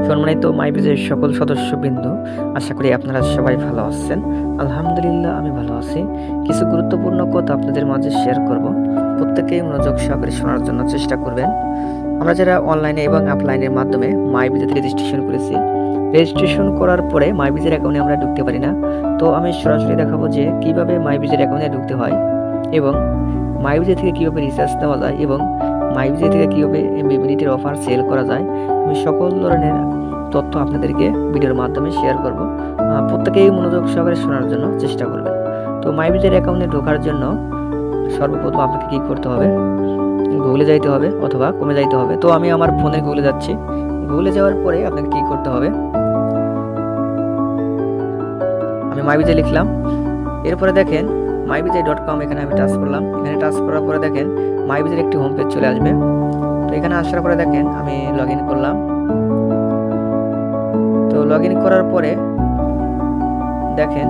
সম্মানিত মাইবিজের সকল সদস্যবৃন্দ, আশা করি আপনারা সবাই ভালো আছেন। আলহামদুলিল্লাহ, আমি ভালো আছি। কিছু গুরুত্বপূর্ণ কথা আপনাদের মাঝে শেয়ার করব। প্রত্যেকেই মনোযোগ সহকারে শোনার জন্য চেষ্টা করবেন। আমরা যারা অনলাইনে এবং অফলাইনের মাধ্যমে মাইবিজেতে রেজিস্ট্রেশন করেছি, রেজিস্ট্রেশন করার পরে মাইবিজের অ্যাকাউন্টে আমরা ঢুকতে পারি না। তো আমি সরাসরি দেখাবো যে কিভাবে মাইবিজের অ্যাকাউন্টে ঢুকতে হয় এবং মাইবিজে থেকে কিভাবে রিচার্জ নেওয়া যায় এবং মাইবিজে থেকে কিভাবে মিনিটের অফার সেল করা যায়। আমি সকল ধরনের তথ্য আপনাদেরকে ভিডিওর মাধ্যমে শেয়ার করব। প্রত্যেকেই মনোযোগ সহকারে শোনার জন্য চেষ্টা করবেন। তো মাইবিজের অ্যাকাউন্টে ঢোকার জন্য সর্বপ্রথম আপনাকে কী করতে হবে, গুগলে যাইতে হবে অথবা কমে যাইতে হবে। তো আমি আমার ফোনে গুগলে যাচ্ছি। গুগলে যাওয়ার পরে আপনাকে কী করতে হবে, আমি মাইবিজে লিখলাম। এরপরে দেখেন myvijay.com, এখানে আমি টাচ করলাম। এখানে টাচ করার পরে দেখেন মাইবিজের একটি হোম পেজ চলে আসবে। তো এখানে আসার পরে দেখেন আমি লগ ইন করলাম। তো লগ ইন করার পরে দেখেন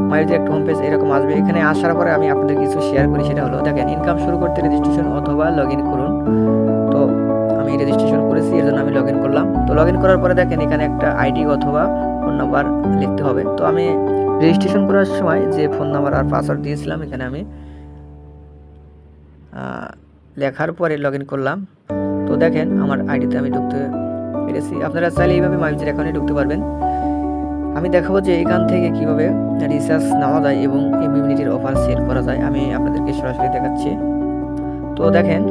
মাইবিজের একটা হোম পেজ এরকম আসবে। এখানে আসার পরে আমি আপনাদের কিছু শেয়ার করি, সেটা হলো দেখেন ইনকাম শুরু করতে রেজিস্ট্রেশন অথবা লগ ইন করুন। তো আমি রেজিস্ট্রেশন করেছি, এর জন্য আমি লগ ইন করলাম। তো লগ ইন করার পরে দেখেন এখানে একটা আইডি অথবা ফোন নাম্বার লিখতে হবে। তো আমি রেজিস্ট্রেশন করার সময় যে ফোন নাম্বার আর পাসওয়ার্ড দিয়েছিলাম এখানে আমি লেখার পরে লগ ইন করলাম। তো দেখেন আমার আইডিতে আমি ঢুকতে পেরেছি। আপনারা চাইলে এইভাবে মাইবিজের অ্যাকাউন্টে ঢুকতে পারবেন। আমি দেখাবো যে এখান থেকে কিভাবে রিচার্জ নেওয়া যায় এবং এমবি মিনিটের অফার সেল করা যায়। আমি আপনাদেরকে সরাসরি দেখাচ্ছি। তো দেখেন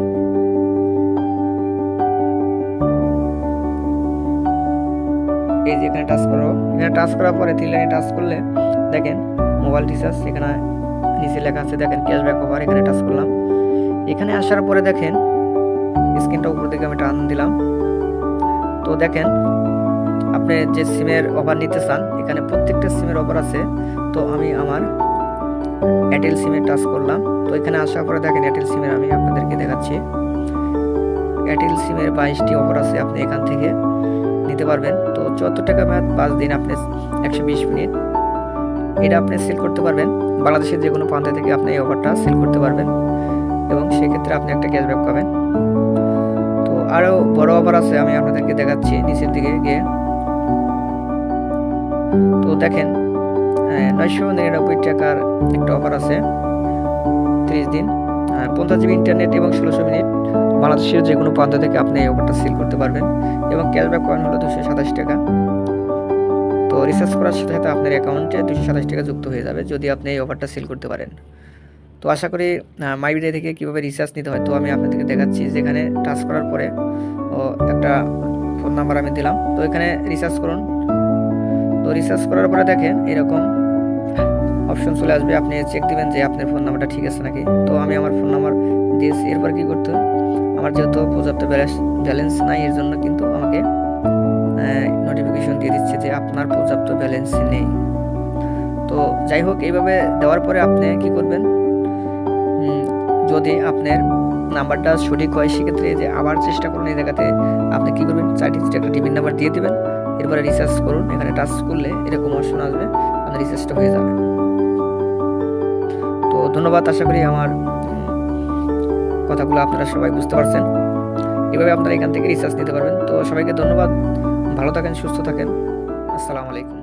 এই যে এখানে টাচ করো। এখানে টাচ করার পরে 3 লাইনে টাচ করলে দেখেন মোবাইল রিচার্জ, এখানে নিচে লেখা আছে দেখেন ক্যাশব্যাক অফার। এখানে টাচ করলাম। এখানে আসার পরে দেখেন স্ক্রিনটা উপর দিকে আমি টান দিলাম। তো দেখেন আপনি যে সিমের অফার নিতে চান, এখানে প্রত্যেকটা সিমের অফার আছে। তো আমি আমার এয়ারটেল সিমে টাচ করলাম। তো এখানে আসার পরে দেখেন এয়ারটেল সিমের আমি আপনাদেরকে দেখাচ্ছি। এয়ারটেল সিমের 22টি অফার আছে, আপনি এখান থেকে নিতে পারবেন। তো 74 টাকা মেয়াদ, 5 দিন, আপনি 120 মিনিট এটা আপনি সেল করতে পারবেন। বাংলাদেশের যে কোনো প্রান্ত থেকে আপনি এই অফারটা সেল করতে পারবেন এবং সেক্ষেত্রে আপনি একটা ক্যাশব্যাক পাবেন। তো আরও বড় অফার আছে, আমি আপনাদেরকে দেখাচ্ছি নিচের দিকে গিয়ে। তো দেখেন 999 টাকার একটা অফার আছে, 30 দিন, 50 জিবি ইন্টারনেট এবং 1600 মিনিট। বাংলাদেশের যে কোনো প্রান্ত থেকে আপনি এই অফারটা সেল করতে পারবেন এবং ক্যাশব্যাক পয়েন্ট হলো 227 টাকা। তো রিচার্জ করার সাথে সাথে আপনার অ্যাকাউন্টে 227 টাকা যুক্ত হয়ে যাবে যদি আপনি এই অফারটা সেল করতে পারেন। তো আশা করি মাইবিজে থেকে কীভাবে রিচার্জ নিতে হয় তো আমি আপনাদেরকে দেখাচ্ছি। যেখানে টাচ করার পরে একটা ফোন নাম্বার আমি দিলাম। তো এখানে রিচার্জ করুন। তো রিচার্জ করার পরে দেখেন এরকম অপশন চলে আসবে, আপনি চেক দিবেন যে আপনার ফোন নাম্বারটা ঠিক আছে নাকি। তো আমি আমার ফোন নাম্বার দিয়েছি। এরপর কী করতে হবে, আমার যেহেতু পর্যাপ্ত ব্যালেন্স নাই, এর জন্য কিন্তু আমাকে নোটিফিকেশন দিয়ে দিচ্ছে যে আপনার পর্যাপ্ত ব্যালেন্স নেই। তো যাই হোক, এইভাবে দেওয়ার পরে আপনি কি করবেন, যদি আপনার নাম্বারটা সঠিক হয় সেক্ষেত্রে যে আবার চেষ্টা করুন। এই জায়গাতে আপনি কী করবেন, 4 ডিজিট একটা টিভির নাম্বার দিয়ে দেবেন। এরপরে রিচার্জ করুন। এখানে টাচ করলে এরকম অপশন আসবে, আপনার রিচার্জটা হয়ে যাবে। তো ধন্যবাদ, আশা করি আমার কথাগুলো আপনারা সবাই বুঝতে পারছেন। এভাবে আপনারা এখান থেকে রিচার্জ নিতে পারবেন। তো সবাইকে ধন্যবাদ, ভালো থাকেন, সুস্থ থাকেন, আসসালামু আলাইকুম।